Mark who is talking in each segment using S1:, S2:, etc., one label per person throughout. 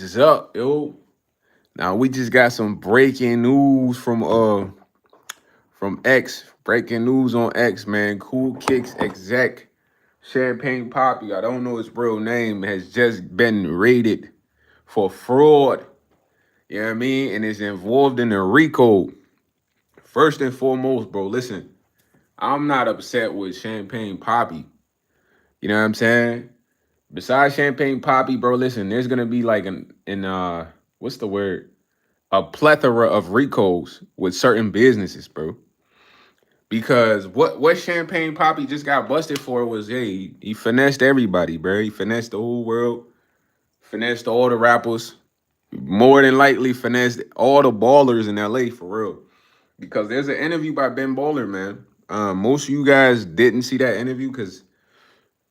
S1: is up, yo? Now we just got some breaking news from X. Breaking news on X, man. Cool Kicks exec Champagne Poppy. I don't know his real name. Has just been raided for fraud. You know what I mean? And is involved in a Rico. First and foremost, bro. Listen, I'm not upset with Champagne Poppy. You know what I'm saying? Besides Champagne Poppy, bro. Listen, there's gonna be like an what's the word? A plethora of recos with certain businesses, bro. Because what Champagne Poppy just got busted for was, hey, he finessed everybody, bro. He finessed the whole world, finessed all the rappers, more than likely finessed all the ballers in LA for real. Because there's an interview by Ben Baller, man. Most of you guys didn't see that interview because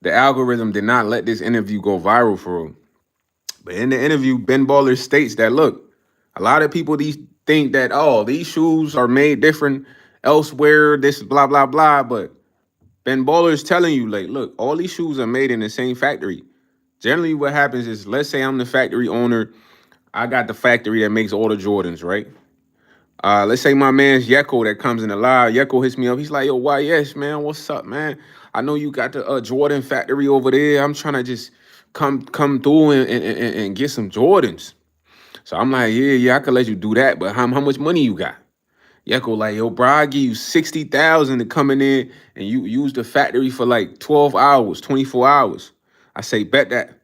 S1: the algorithm did not let this interview go viral for real. But in the interview, Ben Baller states that look, a lot of people these think that these shoes are made different elsewhere, this blah blah blah. But Ben Baller is telling you, like, look, all these shoes are made in the same factory. Generally, what happens is, let's say I'm the factory owner, I got the factory that makes all the Jordans, right? Let's say my man's Yeko that comes in the live. Yeko hits me up. He's like, yo, YS, man, what's up, man? I know you got the Jordan factory over there. I'm trying to just come through and get some Jordans. So I'm like, yeah, I could let you do that, but how much money you got? Yeko like, yo, bro, I give you 60,000 to come in and you use the factory for like 12 hours, 24 hours. I say, bet that.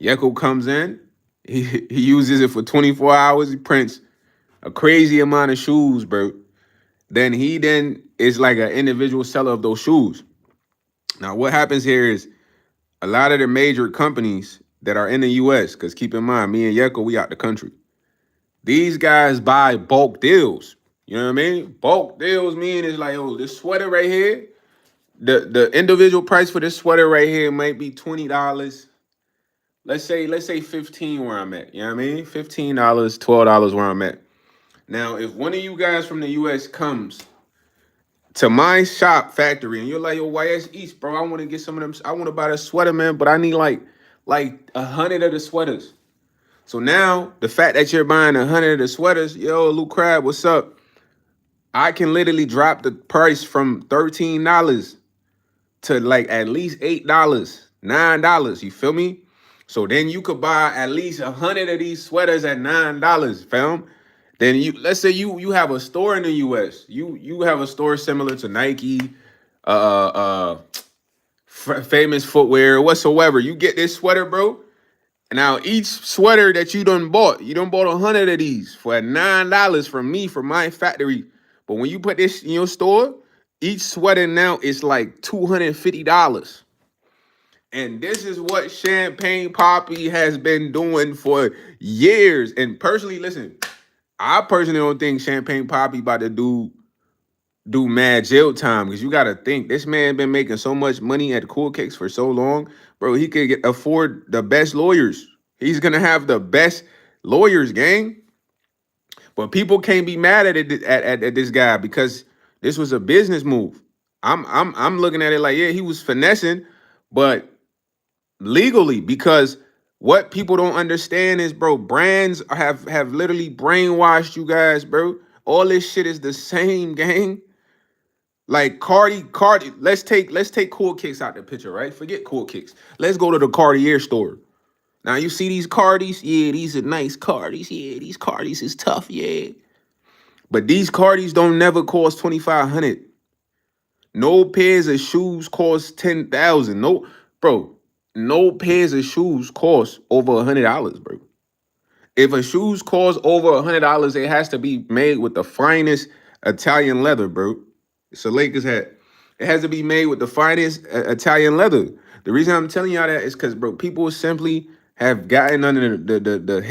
S1: Yeko comes in, he uses it for 24 hours, he prints a crazy amount of shoes, bro. Then is like an individual seller of those shoes. Now, what happens here is a lot of the major companies that are in the US, because keep in mind, me and Yeko, we out the country. These guys buy bulk deals. You know what I mean? Bulk deals mean it's like, oh, this sweater right here, the individual price for this sweater right here might be $20. Let's say 15 where I'm at. You know what I mean? $15, $12 where I'm at. Now, if one of you guys from the US comes to my shop factory and you're like, yo, YS East, bro, I want to get some of them. I want to buy a sweater, man, but I need like 100 of the sweaters. So now the fact that you're buying 100 of the sweaters, yo, Lou Crab, what's up? I can literally drop the price from $13 to like at least $8, $9. You feel me? So then you could buy at least 100 of these sweaters at $9, fam. Then let's say you have a store in the US. You have a store similar to Nike, uh, uh, famous footwear, whatsoever. You get this sweater, bro. And now each sweater that you done bought 100 of these for $9 from me, from my factory. But when you put this in your store, each sweater now is like $250. And this is what Champagne Poppy has been doing for years. And personally, listen, I personally don't think Champagne Poppy about to do mad jail time, because you got to think this man been making so much money at Cool Cakes for so long, bro. He could afford the best lawyers. He's gonna have the best lawyers, gang. But people can't be mad at it at this guy because this was a business move. I'm looking at it like, yeah, he was finessing, but legally, because what people don't understand is, bro, brands have literally brainwashed you guys, bro. All this shit is the same, gang. Like Cardi, let's take Cool Kicks out the picture, right? Forget Cool Kicks. Let's go to the Cartier store. Now you see these Cardis? Yeah, these are nice Cardis. Yeah, these Cardis is tough, yeah. But these Cardis don't never cost 2,500. No pairs of shoes cost 10,000. No, bro, no pairs of shoes cost over $100, bro. If a shoes cost over $100, it has to be made with the finest Italian leather, bro. It's a Lakers hat. It has to be made with the finest Italian leather. The reason I'm telling y'all that is because, bro, people simply have gotten under the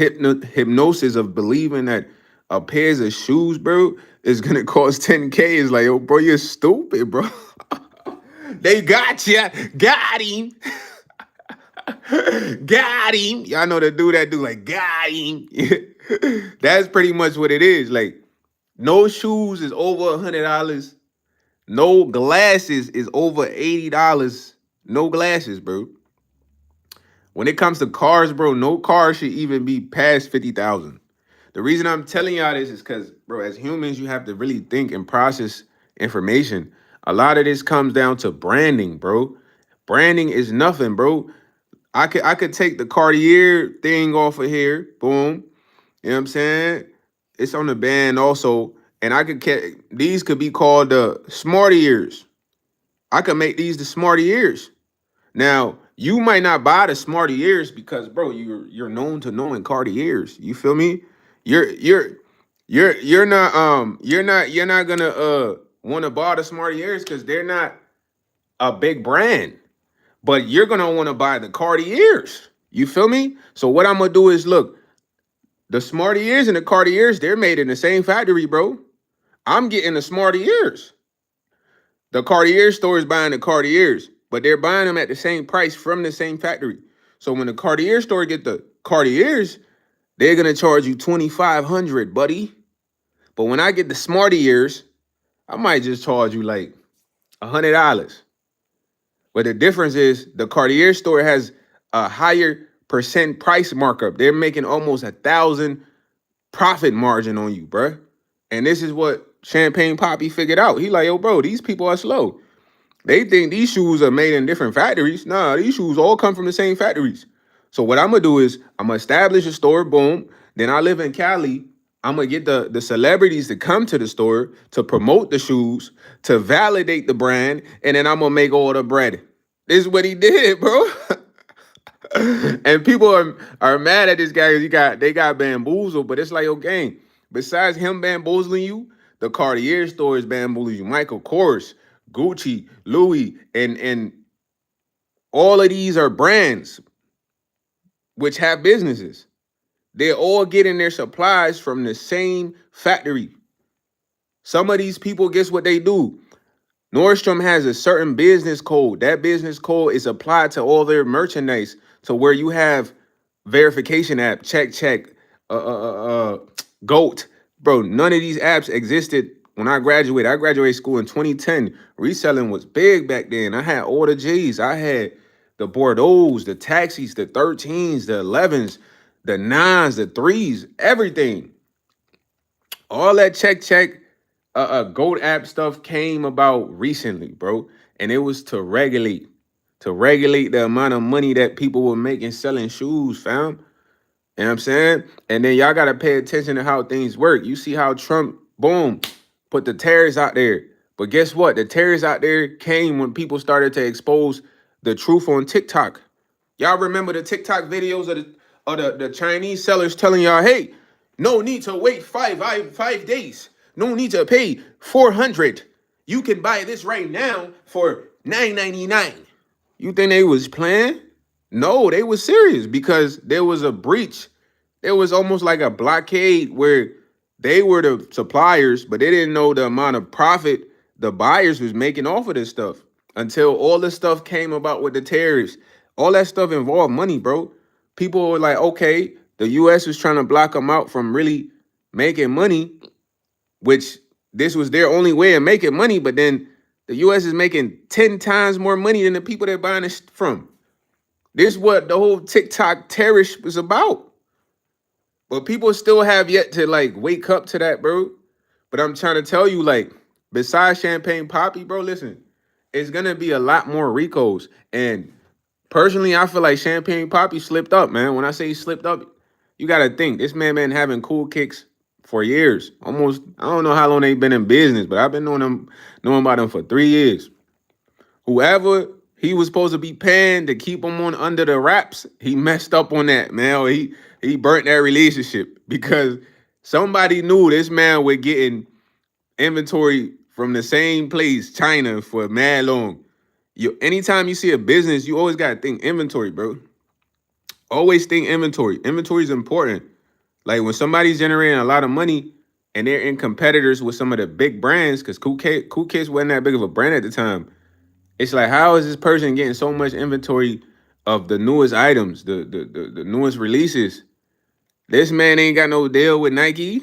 S1: hypnosis of believing that a pairs of shoes, bro, is gonna cost 10K. It's like, yo, bro, you're stupid, bro. They got ya, got him. Got him. Y'all know the dude that do like got him. That's pretty much what it is. Like, no shoes is over $100. No glasses is over $80. No glasses, bro. When it comes to cars, bro, no car should even be past 50,000. The reason I'm telling y'all this is because, bro, as humans, you have to really think and process information. A lot of this comes down to branding, bro. Branding is nothing, bro. I could take the Cartier thing off of here, boom. You know what I'm saying? It's on the band also, and these could be called the Smarty ears. I could make these the Smarty ears. Now, you might not buy the Smarty ears because, bro, you're known to knowing Cartiers. You feel me? You're you're you're not gonna want to buy the Smarty ears because they're not a big brand. But you're gonna want to buy the Cartiers. You feel me? So what I'm gonna do is look, the Smarty ears and the Cartiers, they're made in the same factory, bro. I'm getting the Smarty ears. The Cartier store is buying the Cartiers, but they're buying them at the same price from the same factory. So when the Cartier store get the Cartiers, they're gonna charge you 2,500, buddy. But when I get the Smarty ears, I might just charge you like $100. But the difference is the Cartier store has a higher percent price markup. They're making almost 1,000 profit margin on you, bruh. And this is what Champagne Poppy figured out. He like, yo, bro, these people are slow. They think these shoes are made in different factories. Nah, these shoes all come from the same factories. So what I'm gonna do is I'm gonna establish a store, boom. Then I live in Cali. I'm gonna get the celebrities to come to the store to promote the shoes, to validate the brand, and then I'm gonna make all the bread. This is what he did, bro. And people are mad at this guy because they got bamboozled, but it's like, okay, besides him bamboozling you, the Cartier store is bamboozling you. Michael Kors, Gucci, Louis, and all of these are brands which have businesses. They're all getting their supplies from the same factory. Some of these people, guess what they do? Nordstrom has a certain business code. That business code is applied to all their merchandise, to where you have verification app, check, GOAT. Bro, none of these apps existed when I graduated. I graduated school in 2010. Reselling was big back then. I had all the J's. I had the Bordeaux's, the taxis, the 13s, the 11s, the 9s, the 3s, everything. All that GOAT app stuff came about recently, bro. And it was to regulate the amount of money that people were making selling shoes, fam. You know what I'm saying? And then y'all gotta pay attention to how things work. You see how Trump, boom, put the tariffs out there. But guess what? The tariffs out there came when people started to expose the truth on TikTok. Y'all remember the TikTok videos of the Chinese sellers telling y'all, hey, no need to wait five days. No need to pay 400. You can buy this right now for 9.99. You think they was playing? No, they was serious because there was a breach. There was almost like a blockade where they were the suppliers, but they didn't know the amount of profit the buyers was making off of this stuff until all this stuff came about with the tariffs. All that stuff involved money, bro. People were like, okay, the US was trying to block them out from really making money, which this was their only way of making money, but then the US is making 10 times more money than the people they're buying this from. This is what the whole TikTok terrorist was about. But people still have yet to like wake up to that, bro. But I'm trying to tell you, like, besides Champagne Poppy, bro, listen, it's gonna be a lot more Ricos. And personally, I feel like Champagne Poppy slipped up, man. When I say he slipped up, you gotta think this man been having cool kicks for years. Almost, I don't know how long they've been in business, but I've been knowing about them for 3 years. Whoever he was supposed to be paying to keep him on under the wraps, he messed up on that, man. Or he burnt that relationship because somebody knew this man was getting inventory from the same place, China, for mad long. Anytime you see a business, you always gotta think inventory, bro. Always think inventory. Inventory is important. Like when somebody's generating a lot of money and they're in competitors with some of the big brands, because Cool Kids wasn't that big of a brand at the time. It's like, how is this person getting so much inventory of the newest items, the newest releases? This man ain't got no deal with Nike.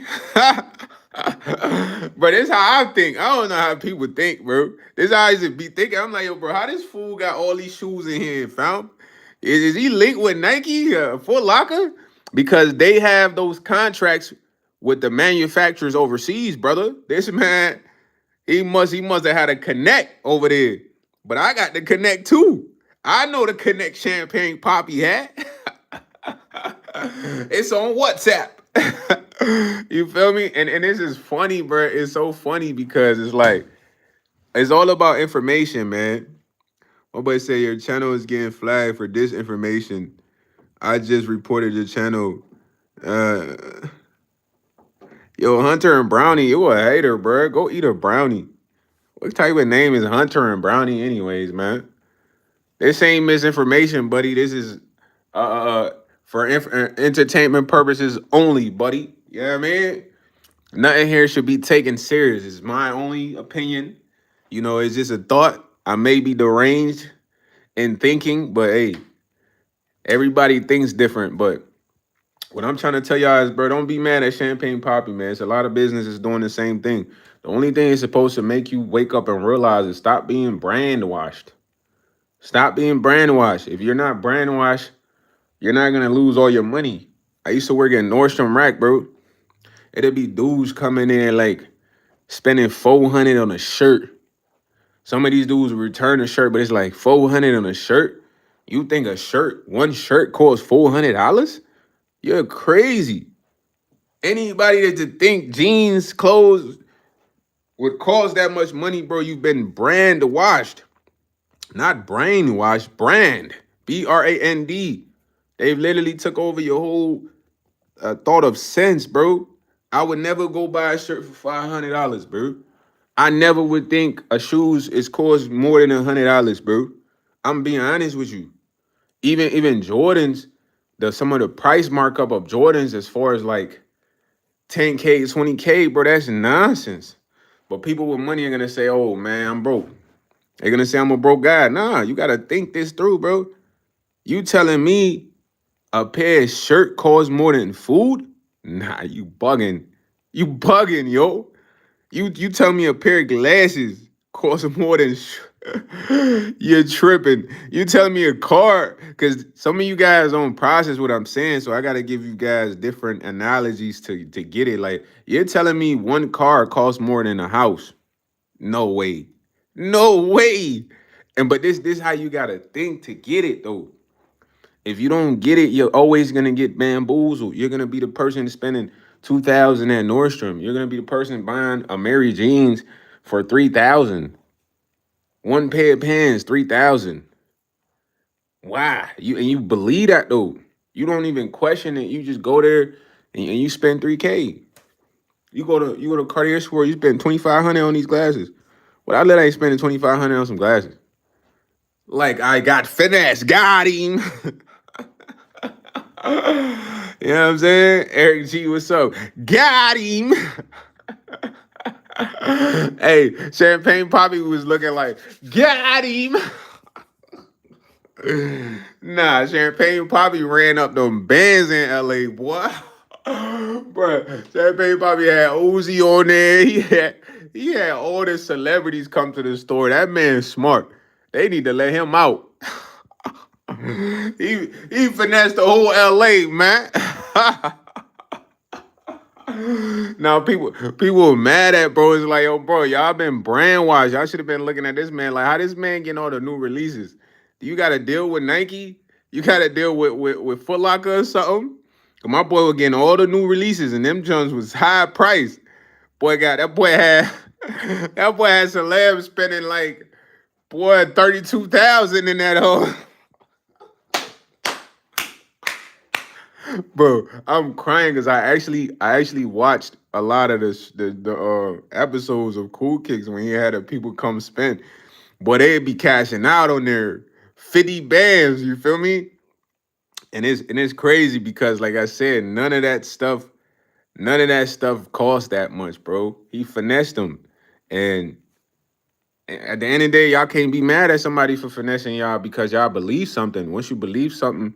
S1: But it's how I think. I don't know how people think, bro. This how I used to be thinking. I'm like, yo, bro, how this fool got all these shoes in here, fam? Is he linked with Nike, Foot Locker? Because they have those contracts with the manufacturers overseas, brother. This man, he must have had a connect over there. But I got the connect too. I know the connect Champagne Poppy had. It's on WhatsApp. You feel me? And this is funny, bro. It's so funny because it's like it's all about information, man. My boy say your channel is getting flagged for disinformation. I just reported your channel. Uh, Yo, Hunter and Brownie, you a hater, bro. Go eat a brownie. What type of name is Hunter and Brownie, anyways, man? This ain't misinformation, buddy. This is for entertainment purposes only, buddy. You know what I mean? Nothing here should be taken serious. It's my only opinion. You know, it's just a thought. I may be deranged in thinking, but hey, everybody thinks different. But what I'm trying to tell y'all is, bro, don't be mad at Champagne Poppy, man. It's a lot of businesses doing the same thing. The only thing it's supposed to make you wake up and realize is stop being brand-washed. Stop being brand-washed. If you're not brand-washed, you're not going to lose all your money. I used to work at Nordstrom Rack, bro. It'd be dudes coming in like spending $400 on a shirt. Some of these dudes will return a shirt, but it's like $400 on a shirt. You think one shirt costs $400? You're crazy. Anybody that to think jeans, clothes would cost that much money, bro, you've been brand washed. Not brainwashed, brand. BRAND. They've literally took over your whole thought of sense, bro. I would never go buy a shirt for $500, bro. I never would think a shoes is cost more than $100, bro. I'm being honest with you. Even Jordans, some of the price markup of Jordans as far as like 10K, 20K, bro, that's nonsense. But people with money are gonna say, "Oh man, I'm broke." They're gonna say I'm a broke guy. Nah, you gotta think this through, bro. You telling me a pair of shirt costs more than food? Nah, you bugging. You bugging, yo. You tell me a pair of glasses costs more than you're tripping. You telling me a car, because some of you guys don't process what I'm saying, so I gotta give you guys different analogies to get it. Like, you're telling me one car costs more than a house. No way. No way. But this how you gotta think to get it though. If you don't get it, you're always gonna get bamboozled. You're gonna be the person spending 2,000 at Nordstrom. You're gonna be the person buying a Mary jeans for 3,000. One pair of pants, 3,000. Why? You believe that though. You don't even question it. You just go there and you spend 3K. You go to Cartier store, you spend 2,500 on these glasses. Well, I let I ain't spending 2,500 on some glasses. Like I got finesse, got him. You know what I'm saying? Eric G, what's up? Got him. Hey, Champagne Poppy was looking like, got him. Nah, Champagne Poppy ran up them bands in LA, boy. Bruh, Champagne Poppy had Uzi on there. He had all the celebrities come to the store. That man's smart. They need to let him out. He finessed the whole LA, man. Now people were mad at bro. It's like, yo, bro, y'all been brainwashed. Y'all should have been looking at this man like, how this man getting all the new releases? Do you got to deal with Nike? You got to deal with Foot Locker or something? 'Cause my boy was getting all the new releases, and them Jones was high priced. That boy had that boy had celebs spending like 32,000 in that whole. Bro, I'm crying because I actually watched a lot of the episodes of Cool Kicks when he had the people come spend. Boy, they'd be cashing out on their 50 bands, you feel me? And it's crazy because like I said, none of that stuff cost that much, bro. He finessed them. And at the end of the day, y'all can't be mad at somebody for finessing y'all because y'all believe something. Once you believe something,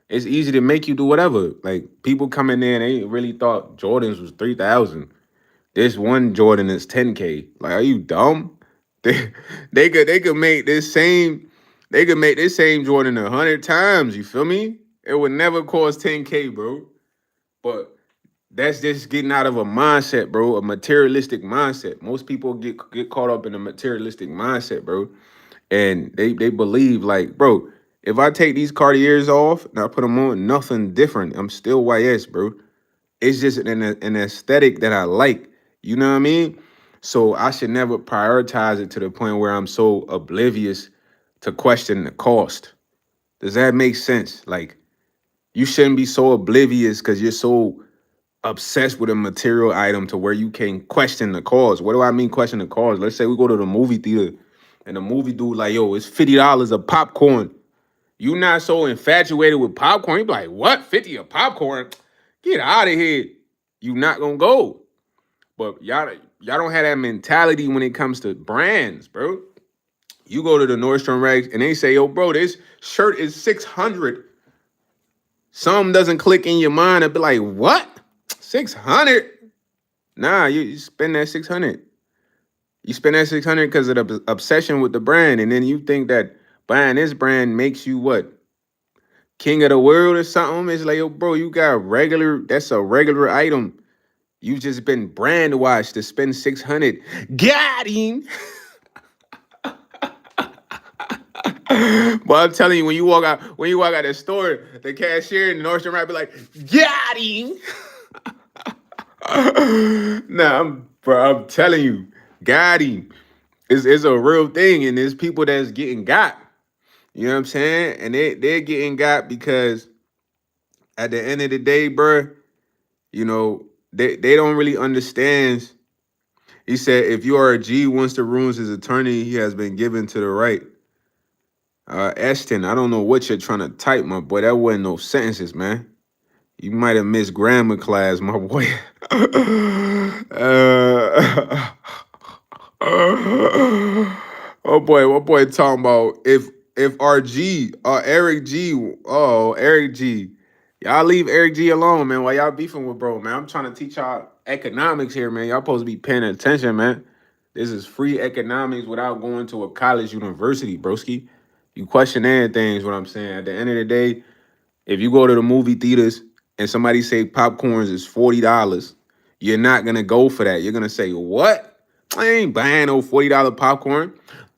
S1: it's easy to make you do whatever. Like people come in there and they really thought Jordans was 3,000. This one Jordan is 10K. Like, are you dumb? They could make this same They could make this same Jordan 100 times. You feel me? It would never cost 10K, bro. But that's just getting out of a mindset, bro, a materialistic mindset. Most people get caught up in a materialistic mindset, bro. And they believe like, bro, if I take these Cartiers off and I put them on, nothing different. I'm still YS, bro. It's just an aesthetic that I like. You know what I mean? So I should never prioritize it to the point where I'm so oblivious to question the cost. Does that make sense? Like, you shouldn't be so oblivious because you're so obsessed with a material item to where you can question the cause. What do I mean question the cause? Let's say we go to the movie theater and the movie dude like, yo, it's $50 of popcorn. You not so infatuated with popcorn. You be like, what? 50 of popcorn? Get out of here. You not gonna go. But y'all don't have that mentality when it comes to brands, bro. You go to the Nordstrom Rack and they say, yo, bro, this shirt is 600. Something doesn't click in your mind and be like, what? 600? Nah, you spend that 600. You spend that 600 because of the obsession with the brand. And then you think that buying this brand makes you what? King of the world or something? It's like, yo, bro, you got that's a regular item. You just been brand washed to spend 600. Got him. But I'm telling you, when you walk out the store, the cashier in the Nordstrom might be like, got him. Nah, I'm telling you, got him. It's a real thing, and there's people that's getting got. You know what I'm saying? And they're getting got because at the end of the day, bro, you know, they don't really understand. He said, if you are a G, once the ruins his attorney, he has been given to the right. Ashton, I don't know what you're trying to type, my boy. That wasn't no sentences, man. You might have missed grammar class, my boy. Oh boy, what boy talking about if RG Eric G, oh Eric G, y'all leave Eric G alone, man. While y'all beefing with bro, man, I'm trying to teach y'all economics here, man. Y'all supposed to be paying attention, man. This is free economics without going to a college university, broski. You question anything is what I'm saying. At the end of the day, if you go to the movie theaters and somebody say popcorns is $40, you're not gonna go for that. You're gonna say, what? I ain't buying no $40 popcorn.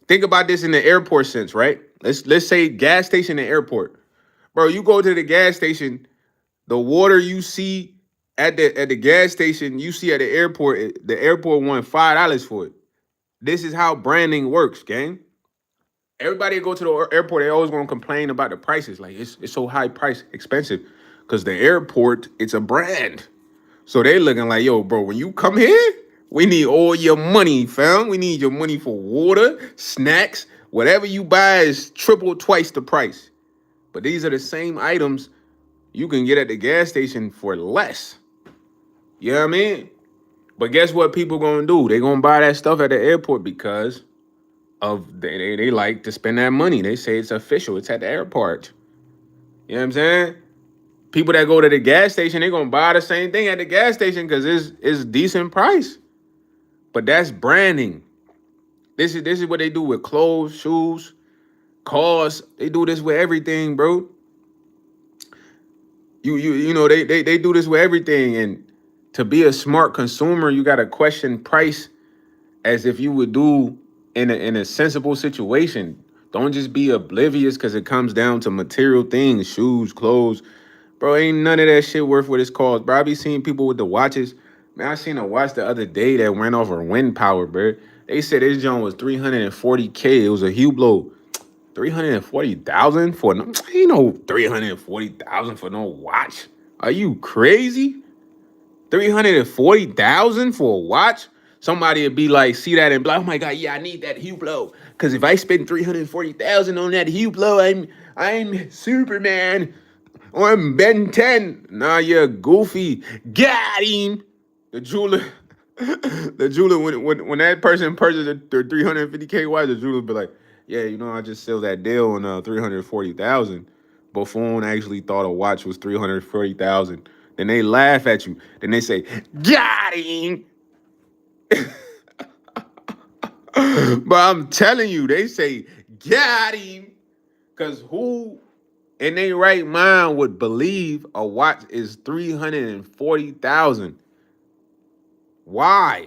S1: Think about this in the airport sense, right? Let's say gas station and airport. Bro, you go to the gas station, the water you see at the gas station, you see at the airport want $5 for it. This is how branding works, gang. Everybody that go to the airport, they always gonna complain about the prices. Like it's so high price, expensive. Cause the airport, it's a brand. So they looking like, yo, bro, when you come here, we need all your money, fam. We need your money for water, snacks, whatever you buy is triple, twice the price. But these are the same items you can get at the gas station for less. You know what I mean? But guess what people gonna do? They gonna buy that stuff at the airport because of they like to spend that money. They say it's official. It's at the airport. You know what I'm saying? People that go to the gas station, they're gonna buy the same thing at the gas station because it's decent price. But that's branding. This is what they do with clothes, shoes, cars. They do this with everything, bro. You know they do this with everything. And to be a smart consumer, you gotta question price as if you would do in a sensible situation. Don't just be oblivious because it comes down to material things, shoes, clothes. Bro, ain't none of that shit worth what it's called. Bro, I be seeing people with the watches. Man, I seen a watch the other day that went off of wind power, bro. They said this joint was 340K. It was a Hublot. 340,000 for no, ain't no 340,000 for no watch. Are you crazy? 340,000 for a watch? Somebody would be like, see that and be like, oh my god, yeah, I need that Hublot. Cause if I spend 340,000 on that Hublot, I'm Superman. Or I'm Ben 10. Nah, you're goofy. Got him. The jeweler, the jeweler, when that person purchased the 350K watch, the jeweler be like, yeah, you know, I just sold that deal on 340,000. Buffoon actually thought a watch was 340,000. Then they laugh at you. Then they say, got him. But I'm telling you, they say, got him. Because who in their right mind would believe a watch is 340,000? Why?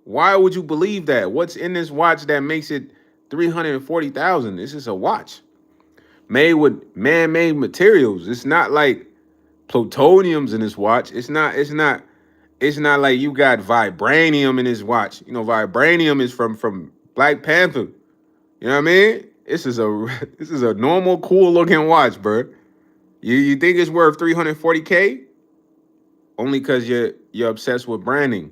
S1: Why would you believe that? What's in this watch that makes it 340,000? This is a watch made with man-made materials. It's not like plutonium's in this watch. It's not like you got vibranium in this watch. You know, vibranium is from Black Panther. You know what I mean? This is a this is a normal, cool looking watch, bro. You think it's worth 340K? Only because you're obsessed with branding.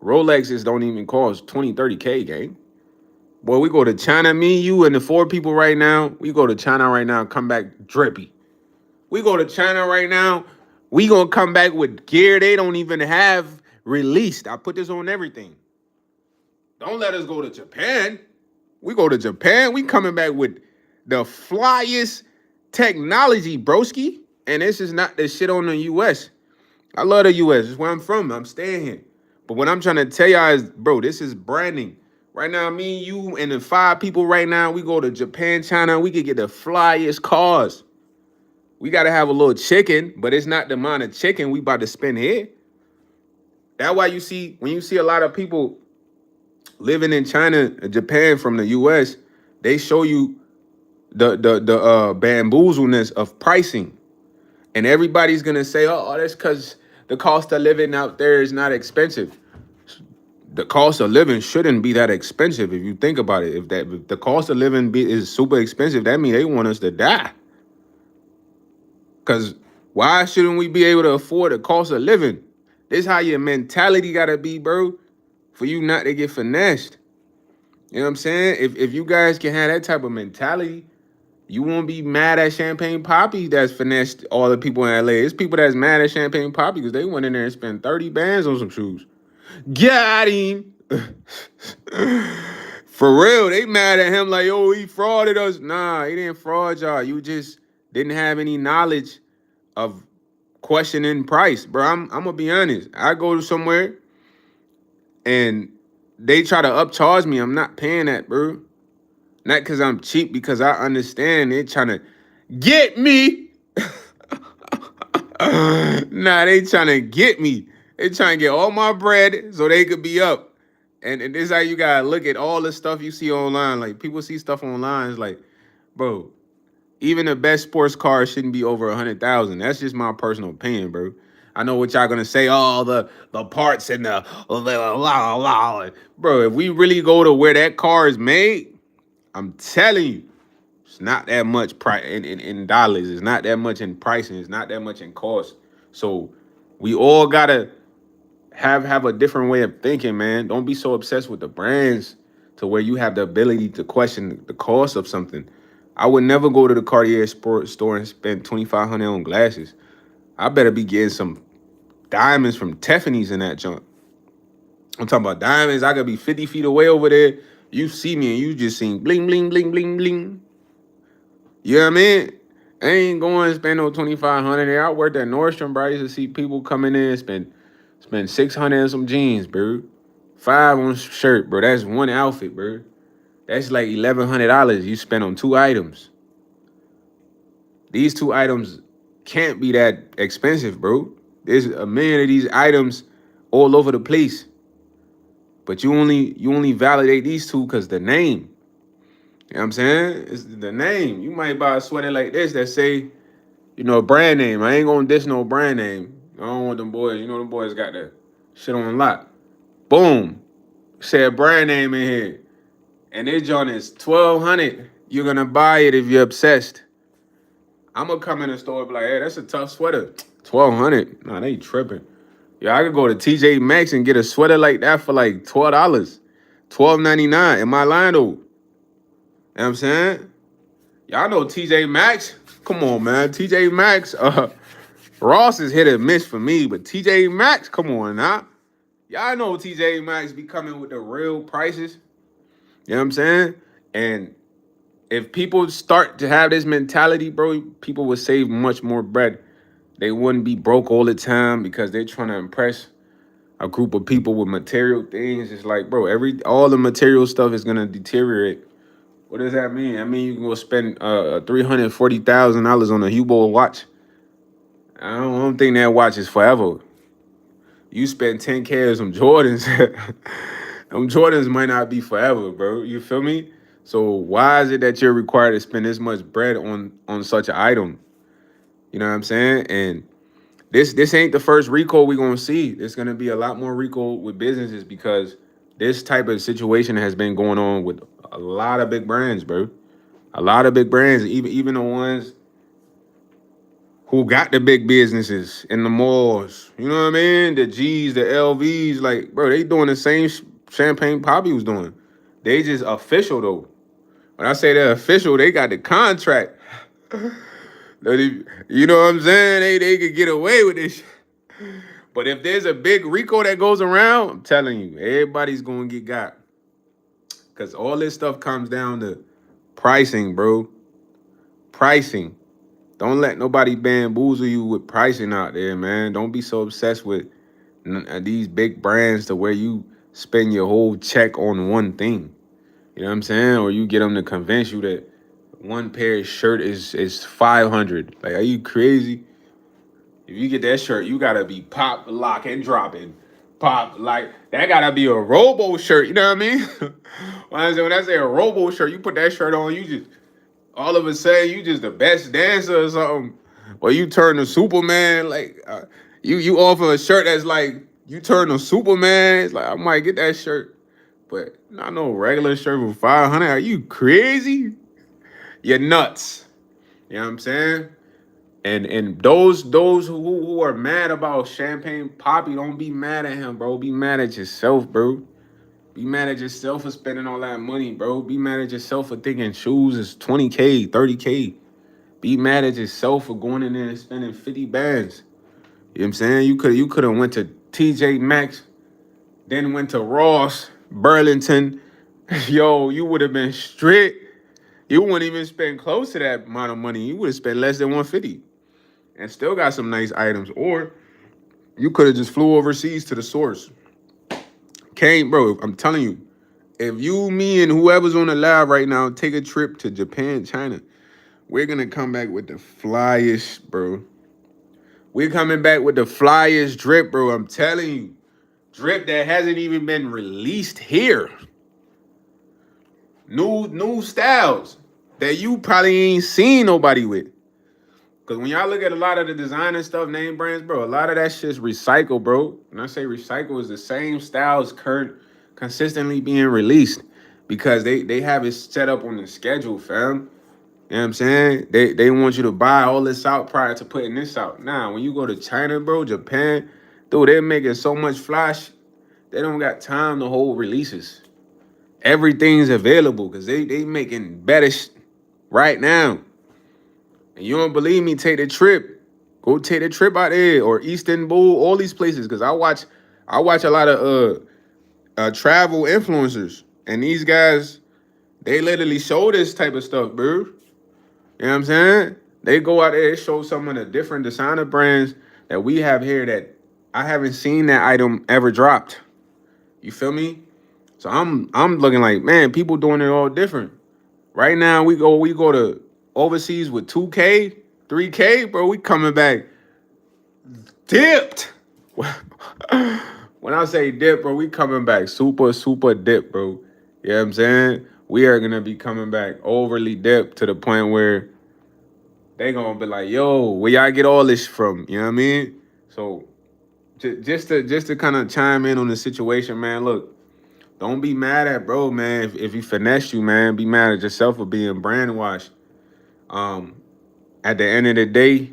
S1: Rolexes don't even cost 20, 30K, gang. Boy, we go to China, me, you, and the four people right now. We go to China right now, come back drippy. We go to China right now. We gonna come back with gear they don't even have released. I put this on everything. Don't let us go to Japan. We go to Japan. We coming back with the flyest technology, broski. And this is not the shit on the U.S. I love the U.S. It's where I'm from. I'm staying here. But what I'm trying to tell y'all is, bro, this is branding. Right now, me, you, and the 5 people right now, we go to Japan, China. We could get the flyest cars. We got to have a little chicken, but it's not the amount of chicken we about to spend here. That's why you see, when you see a lot of people living in China, Japan from the U.S., they show you the bamboozleness of pricing. And everybody's going to say, oh, that's because the cost of living out there is not expensive. The cost of living shouldn't be that expensive if you think about it. If the cost of living is super expensive, that means they want us to die. Because why shouldn't we be able to afford the cost of living? This how your mentality got to be, bro, for you not to get finessed. You know what I'm saying? If you guys can have that type of mentality, you won't be mad at Champagne Poppy that's finessed all the people in LA. It's people that's mad at Champagne Poppy because they went in there and spent 30 bands on some shoes. Got him. For real, they mad at him like, oh, he frauded us. Nah, he didn't fraud y'all. You just didn't have any knowledge of questioning price. Bro, I'm gonna be honest. I go to somewhere and they try to upcharge me. I'm not paying that, bro. Not because I'm cheap, because I understand they're trying to get me. Nah, they trying to get me. They trying to get all my bread so they could be up. And this is how you gotta look at all the stuff you see online. Like, people see stuff online, it's like, bro, even the best sports car shouldn't be over 100,000. That's just my personal opinion, bro. I know what y'all gonna say. Oh, the parts and the la la. Bro, if we really go to where that car is made, I'm telling you, it's not that much price in dollars. It's not that much in pricing. It's not that much in cost. So we all gotta have a different way of thinking, man. Don't be so obsessed with the brands to where you have the ability to question the cost of something. I would never go to the Cartier sports store and spend $2,500 on glasses. I better be getting some diamonds from Tiffany's in that junk. I'm talking about diamonds. I could be 50 feet away over there. You see me and you just seen bling, bling, bling, bling, bling. You know what I mean? I ain't going to spend no $2,500 there. I worked at Nordstrom, bro. I used to see people coming in and spend $600 on some jeans, bro. $500 on a shirt, bro. That's one outfit, bro. That's like $1,100 you spend on 2 items. These 2 items can't be that expensive, bro. There's a million of these items all over the place. But you only validate these 2 because the name. You know what I'm saying? It's the name. You might buy a sweater like this that say, you know, a brand name. I ain't gonna diss no brand name. I don't want them boys. You know them boys got that shit on lock. Boom. Say a brand name in here. And this joint is $1,200. You're gonna buy it if you're obsessed. I'm gonna come in the store and be like, hey, that's a tough sweater. $1,200. Nah, they tripping. Yeah, I could go to TJ Maxx and get a sweater like that for like $12. $12.99. Am I lying though? You know what I'm saying? Y'all know TJ Maxx. Come on, man. TJ Maxx. Ross is hit or miss for me, but TJ Maxx, come on now. Y'all know TJ Maxx be coming with the real prices. You know what I'm saying? And if people start to have this mentality, bro, people would save much more bread. They wouldn't be broke all the time because they're trying to impress a group of people with material things. It's like, bro, all the material stuff is gonna deteriorate What does that mean? I mean you can go spend $340,000 on a Hublot watch. I don't think that watch is forever. You spend 10K on some Jordans. Them Jordans might not be forever, bro. You feel me? So why is it that you're required to spend this much bread on such an item? You know what I'm saying? And this ain't the first Rico we gonna see. There's gonna be a lot more Rico with businesses because this type of situation has been going on with a lot of big brands, bro. A lot of big brands, even the ones who got the big businesses in the malls. You know what I mean? The G's, the LVs, like, bro, they doing the same champagne Poppy was doing. They just official though. When I say they're official, they got the contract. You know what I'm saying? They could get away with this. But if there's a big Rico that goes around, I'm telling you, everybody's gonna get got. Cause all this stuff comes down to pricing, bro. Pricing. Don't let nobody bamboozle you with pricing out there, man. Don't be so obsessed with these big brands to where you spend your whole check on one thing. You know what I'm saying? Or you get them to convince you that one pair of shirt is 500. Like, are you crazy? If you get that shirt, you gotta be pop, lock, and dropping. Pop, like that gotta be a robo shirt. You know what I mean? when I say a robo shirt, you put that shirt on, you just all of a sudden you just the best dancer or something. Or you turn to Superman, like you offer a shirt that's like you turn to Superman. It's like I might get that shirt, but not no regular shirt for 500. Are you crazy? You're nuts. You know what I'm saying? And those who are mad about Champagne Poppy, don't be mad at him, bro. Be mad at yourself, bro. Be mad at yourself for spending all that money, bro. Be mad at yourself for thinking shoes is 20K, 30K. Be mad at yourself for going in there and spending 50 bands. You know what I'm saying? You could have went to TJ Maxx, then went to Ross, Burlington. Yo, you would have been straight. You wouldn't even spend close to that amount of money. You would have spent less than 150 and still got some nice items. Or you could have just flew overseas to the source. Came, bro, I'm telling you, if you, me, and whoever's on the live right now take a trip to Japan, China, we're gonna come back with the flyest, bro. We're coming back with the flyest drip, bro. I'm telling you. Drip that hasn't even been released here. New styles that you probably ain't seen nobody with. Cause when y'all look at a lot of the designer stuff, name brands, bro, a lot of that shit's recycled, bro. When I say recycle, is the same styles current consistently being released because they have it set up on the schedule, fam. You know what I'm saying? They want you to buy all this out prior to putting this out. Nah, when you go to China, bro, Japan, dude, they're making so much flash, they don't got time to hold releases. Everything's available because they making better right now. And you don't believe me, take the trip. Go take the trip out there or Istanbul, all these places. Cause I watch a lot of travel influencers. And these guys, they literally show this type of stuff, bro. You know what I'm saying? They go out there and show some of the different designer brands that we have here that I haven't seen that item ever dropped. You feel me? So I'm looking like, man, people doing it all different. Right now we go to overseas with 2K, 3K, bro. We coming back dipped. When I say dip, bro, we coming back super dip, bro. You know what I'm saying? We are gonna be coming back overly dipped to the point where they gonna be like, yo, where y'all get all this from? You know what I mean? So just to kind of chime in on the situation, man. Look, don't be mad at bro, man. If he finesse you, man, be mad at yourself for being brainwashed. Um, at the end of the day,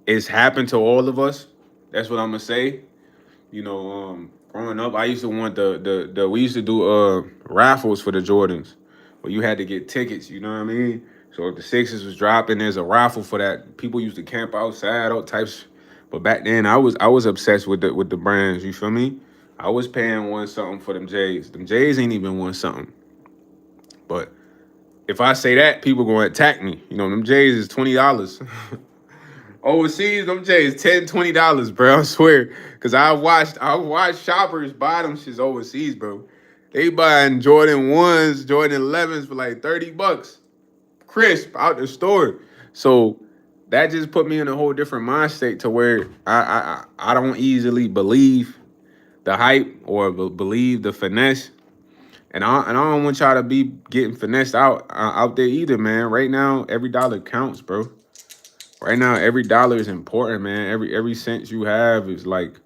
S1: it's happened to all of us. That's what I'm gonna say. Growing up, I used to want the we used to do raffles for the Jordans, where you had to get tickets. You know what I mean? So if the Sixers was dropping, there's a raffle for that. People used to camp outside, all types. But back then, I was obsessed with the brands. You feel me? I was paying one something for them J's. Them J's ain't even one something. But if I say that, people gonna attack me. Them J's is $20. Overseas, them J's $10, $20, bro. I swear. Cause I watched shoppers buy them shits overseas, bro. They buying Jordan 1s, Jordan 11s for like $30. Crisp out the store. So that just put me in a whole different mind state to where I don't easily believe the hype or believe the finesse. And I don't want y'all to be getting finessed out there either, man. Right now, every dollar counts, bro. Right now, every dollar is important, man. Every cent you have is like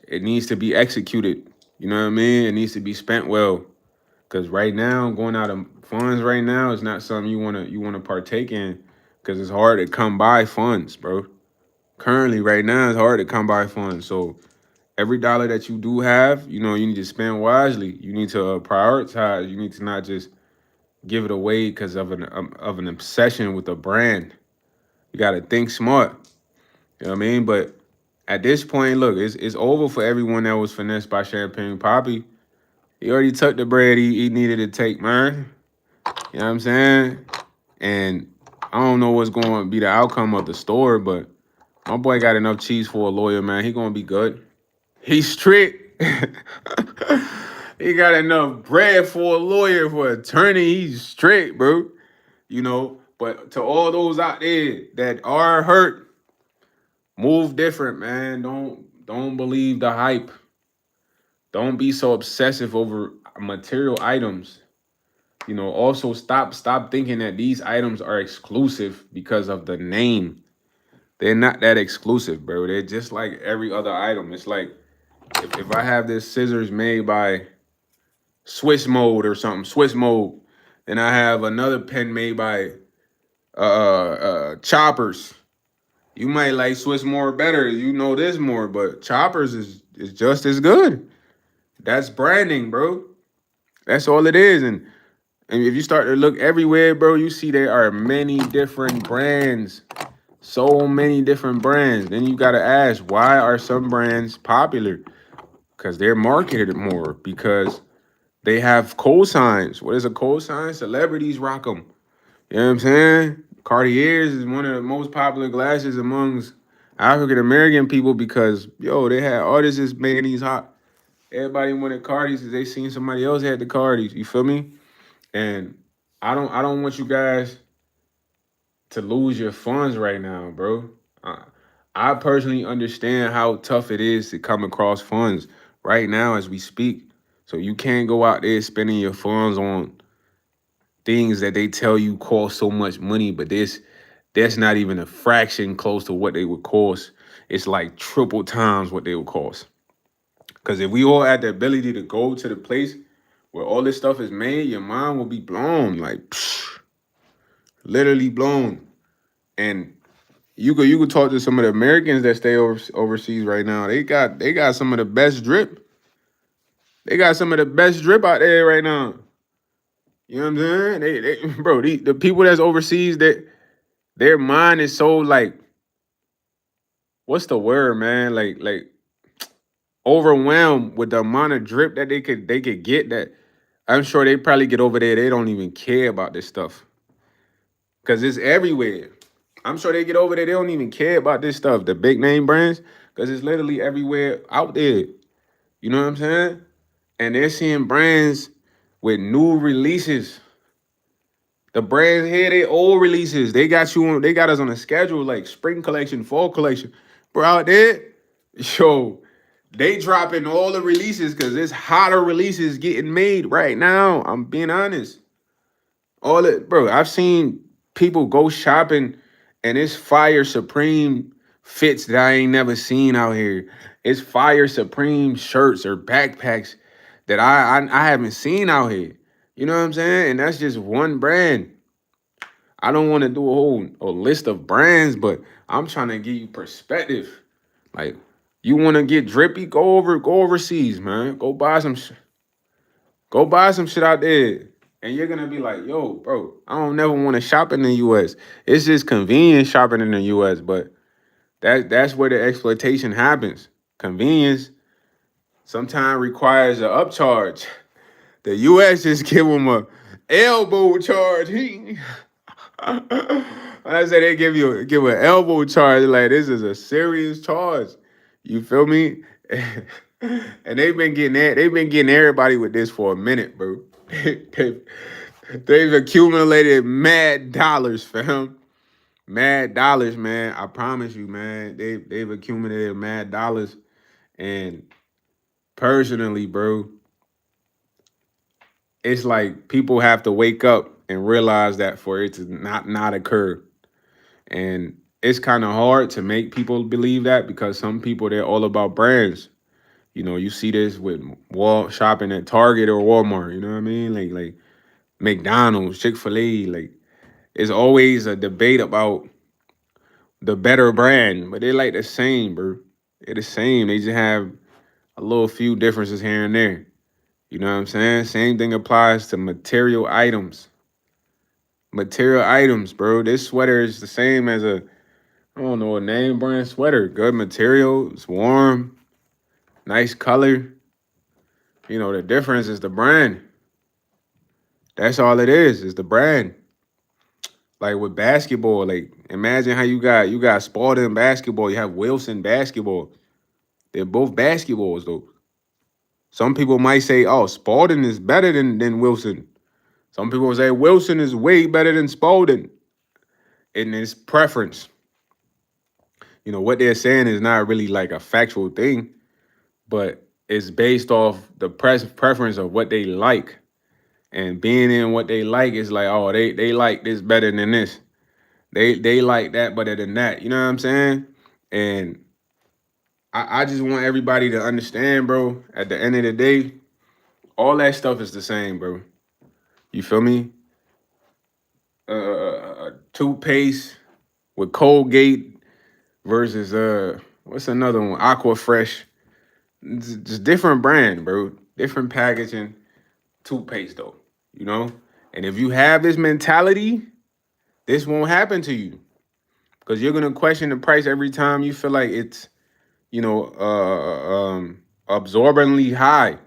S1: it needs to be executed. You know what I mean? It needs to be spent well. Cause right now, going out of funds right now is not something you wanna partake in. Cause it's hard to come by funds, bro. Currently, right now, it's hard to come by funds. So every dollar that you do have, you need to spend wisely. You need to prioritize. You need to not just give it away because of an obsession with a brand. You got to think smart. You know what I mean? But at this point, look, it's over for everyone that was finessed by Champagne Poppy. He already took the bread he needed to take, man. You know what I'm saying? And I don't know what's going to be the outcome of the story, but my boy got enough cheese for a lawyer, man. He going to be good. He's strict. He got enough bread for a lawyer, for an attorney. He's strict, bro. But to all those out there that are hurt, move different, man. Don't believe the hype. Don't be so obsessive over material items. Also stop thinking that these items are exclusive because of the name. They're not that exclusive, bro. They're just like every other item. It's like if I have this scissors made by Swiss Mode or something, Swiss Mode, then I have another pen made by Choppers. You might like Swiss more better. You know this more, but Choppers is just as good. That's branding, bro. That's all it is. And if you start to look everywhere, bro, you see there are many different brands. So many different brands. Then you gotta ask, why are some brands popular? Because they're marketed more. Because they have cosigns. What is a cosign? Celebrities rock them. You know what I'm saying? Cartiers is one of the most popular glasses amongst African American people because they had artists making these hot. Everybody wanted Cardis because they seen somebody else had the Cardis. You feel me? And I don't want you guys to lose your funds right now, bro. I personally understand how tough it is to come across funds right now as we speak. So you can't go out there spending your funds on things that they tell you cost so much money, but that's not even a fraction close to what they would cost. It's like triple times what they would cost. Because if we all had the ability to go to the place where all this stuff is made, your mind will be blown, like literally blown. And you could talk to some of the Americans that stay overseas right now. They got some of the best drip. They got some of the best drip out there right now. You know what I'm saying? Bro, the people that's overseas, that their mind is so like, what's the word, man? Like overwhelmed with the amount of drip that they could get, that I'm sure they probably get over there. They don't even care about this stuff. Cause it's everywhere. I'm sure they get over there, they don't even care about this stuff, the big name brands, because it's literally everywhere out there. You know what I'm saying? And they're seeing brands with new releases. The brands here, they old releases. They got us on a schedule like spring collection, fall collection. Bro, out there, yo, they dropping all the releases because there's hotter releases getting made right now. I'm being honest. All it, bro, I've seen people go shopping and it's fire supreme fits that I ain't never seen out here. It's fire supreme shirts or backpacks that I haven't seen out here. You know what I'm saying? And that's just one brand. I don't want to do a list of brands, but I'm trying to give you perspective. Like, you want to get drippy? Go overseas, man. Go buy some shit out there. And you're gonna be like, yo, bro, I don't never want to shop in the US. It's just convenient shopping in the US, but that's where the exploitation happens. Convenience sometimes requires an upcharge. The US just give them a elbow charge. When I say they give an elbow charge, like this is a serious charge. You feel me? And they've been getting everybody with this for a minute, bro. they've, they've accumulated mad dollars, fam. Mad dollars, man. I promise you, man. They've accumulated mad dollars. And personally, bro, it's like people have to wake up and realize that for it to not occur. And it's kind of hard to make people believe that because some people they're all about brands. You know, you see this with wall shopping at Target or Walmart. You know what I mean? Like McDonald's, Chick-fil-A. Like it's always a debate about the better brand, but they're like the same, bro. They're the same. They just have a little few differences here and there. You know what I'm saying? Same thing applies to material items. Material items, bro. This sweater is the same as I don't know, a name brand sweater. Good material, it's warm, nice color. You know, the difference is the brand. That's all it is the brand. Like with basketball, like imagine how you got Spalding basketball, you have Wilson basketball. They're both basketballs though. Some people might say, oh, Spalding is better than Wilson. Some people say Wilson is way better than Spalding. In this preference. You know, what they're saying is not really like a factual thing, but it's based off the preference of what they like. And being in what they like is like, oh, they like this better than this. They like that better than that. You know what I'm saying? And I just want everybody to understand, bro, at the end of the day, all that stuff is the same, bro. You feel me? Toothpaste with Colgate versus what's another one? Aqua Fresh. It's just different brand, bro. Different packaging. Toothpaste though, you know. And if you have this mentality, this won't happen to you because you're gonna question the price every time you feel like it's, you know, absorbently high.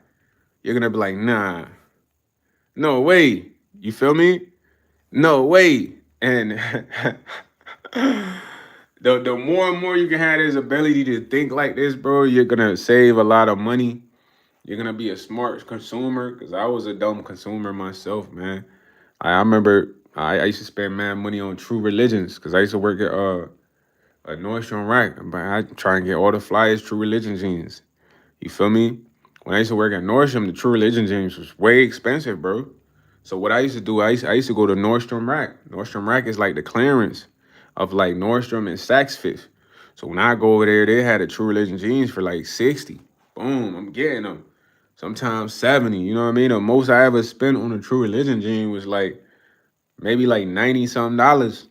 S1: You're gonna be like, nah, no way. You feel me? No way. And the more and more you can have this ability to think like this, bro, you're gonna save a lot of money. You're gonna be a smart consumer because I was a dumb consumer myself, man. I remember I used to spend mad money on True Religions because I used to work at a Nordstrom Rack, but I try and get all the flyest True Religion jeans. You feel me? When I used to work at Nordstrom, the True Religion jeans was way expensive, bro. So what I used to do, I used to go to Nordstrom Rack. Nordstrom Rack is like the clearance of like Nordstrom and Saks Fifth. So when I go over there, they had the True Religion jeans for like 60. Boom, I'm getting them. Sometimes 70. You know what I mean? The most I ever spent on a True Religion jean was like maybe like 90 something dollars.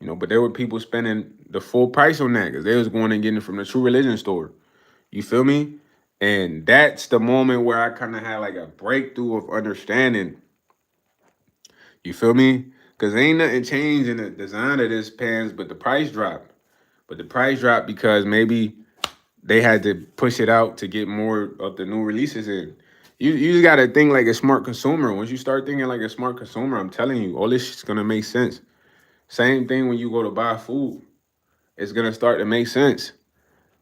S1: You know, but there were people spending the full price on that because they was going and getting it from the True Religion store. You feel me? And that's the moment where I kind of had like a breakthrough of understanding. You feel me? Because ain't nothing changed in the design of this pants, but the price dropped. But the price dropped because maybe they had to push it out to get more of the new releases in. You just gotta think like a smart consumer. Once you start thinking like a smart consumer, I'm telling you, all this shit's gonna make sense. Same thing when you go to buy food. It's gonna start to make sense.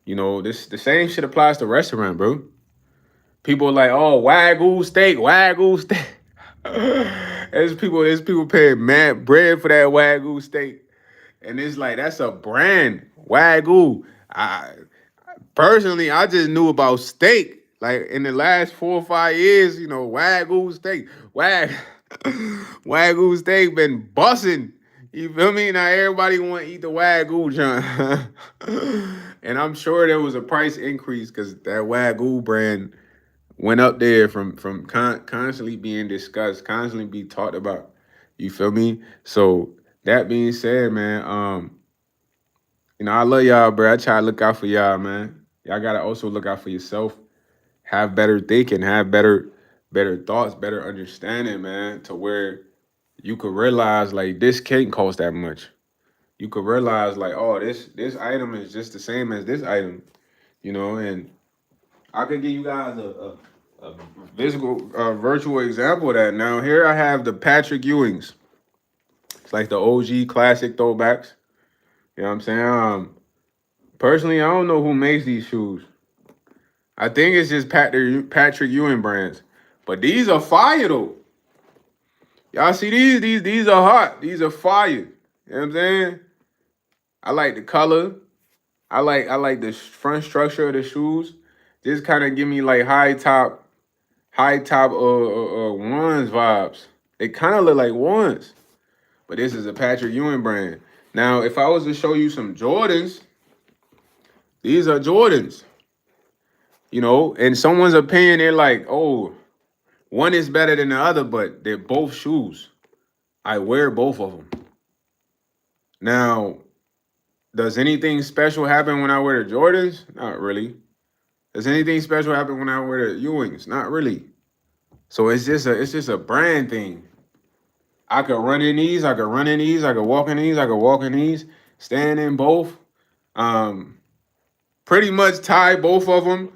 S1: You know, this the same shit applies to restaurant, bro. People are like, oh, Wagyu steak, Wagyu steak. There's people paying mad bread for that Wagyu steak. And it's like that's a brand. Wagyu. I personally I just knew about steak. Like in the last 4 or 5 years, you know, Wagyu steak. Wagyu steak been bussing. You feel me? Now everybody want to eat the Wagyu, John. And I'm sure there was a price increase because that Wagyu brand went up there from constantly being discussed, constantly be talked about. You feel me? So that being said, man, you know, I love y'all, bro. I try to look out for y'all, man. Y'all gotta also look out for yourself. Have better thinking, have better thoughts, better understanding, man, to where you could realize like this can't cost that much. You could realize like, oh, this item is just the same as this item, you know, and I could give you guys a physical, virtual example of that. Now here I have the Patrick Ewings. It's like the OG classic throwbacks. You know what I'm saying? Personally, I don't know who makes these shoes. I think it's just Patrick Ewing brands. But these are fire though. Y'all see these? These are hot. These are fire. You know what I'm saying? I like the color. I like the front structure of the shoes. Just kind of give me like high top ones vibes. They kind of look like ones, but this is a Patrick Ewing brand. Now, if I was to show you some Jordans, these are Jordans. In someone's opinion, they're like, oh, one is better than the other, but they're both shoes. I wear both of them. Now, does anything special happen when I wear the Jordans? Not really. Does anything special happen when I wear the Ewings? Not really. So it's just a brand thing. I could run in these, I could run in these, I could walk in these, I could walk in these, stand in both. Um, Pretty much tie both of them,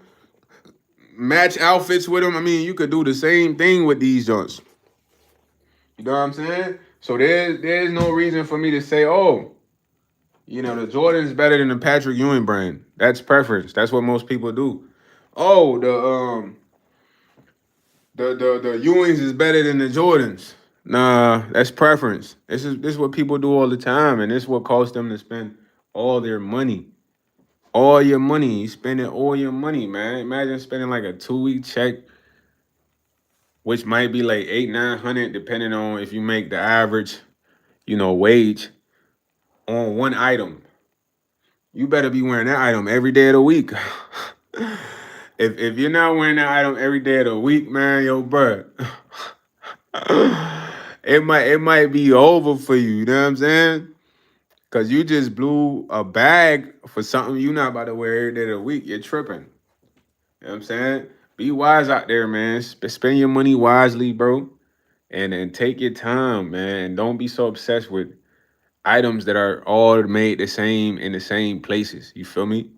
S1: match outfits with them. I mean, you could do the same thing with these joints. You know what I'm saying? So there's no reason for me to say, oh, the Jordan's better than the Patrick Ewing brand. That's preference. That's what most people do. Oh, the Ewings is better than the Jordans. Nah, that's preference. This is what people do all the time, and this is what costs them to spend all their money. All your money. You spending all your money, man. Imagine spending like a 2 week check, which might be like 800, 900, depending on if you make the average, wage on one item. You better be wearing that item every day of the week. If you're not wearing that item every day of the week, man, yo, bro, it might be over for you. You know what I'm saying? Cause you just blew a bag for something you not about to wear every day of the week. You're tripping. You know what I'm saying? Be wise out there, man. Spend your money wisely, bro. And take your time, man. Don't be so obsessed with items that are all made the same in the same places. You feel me?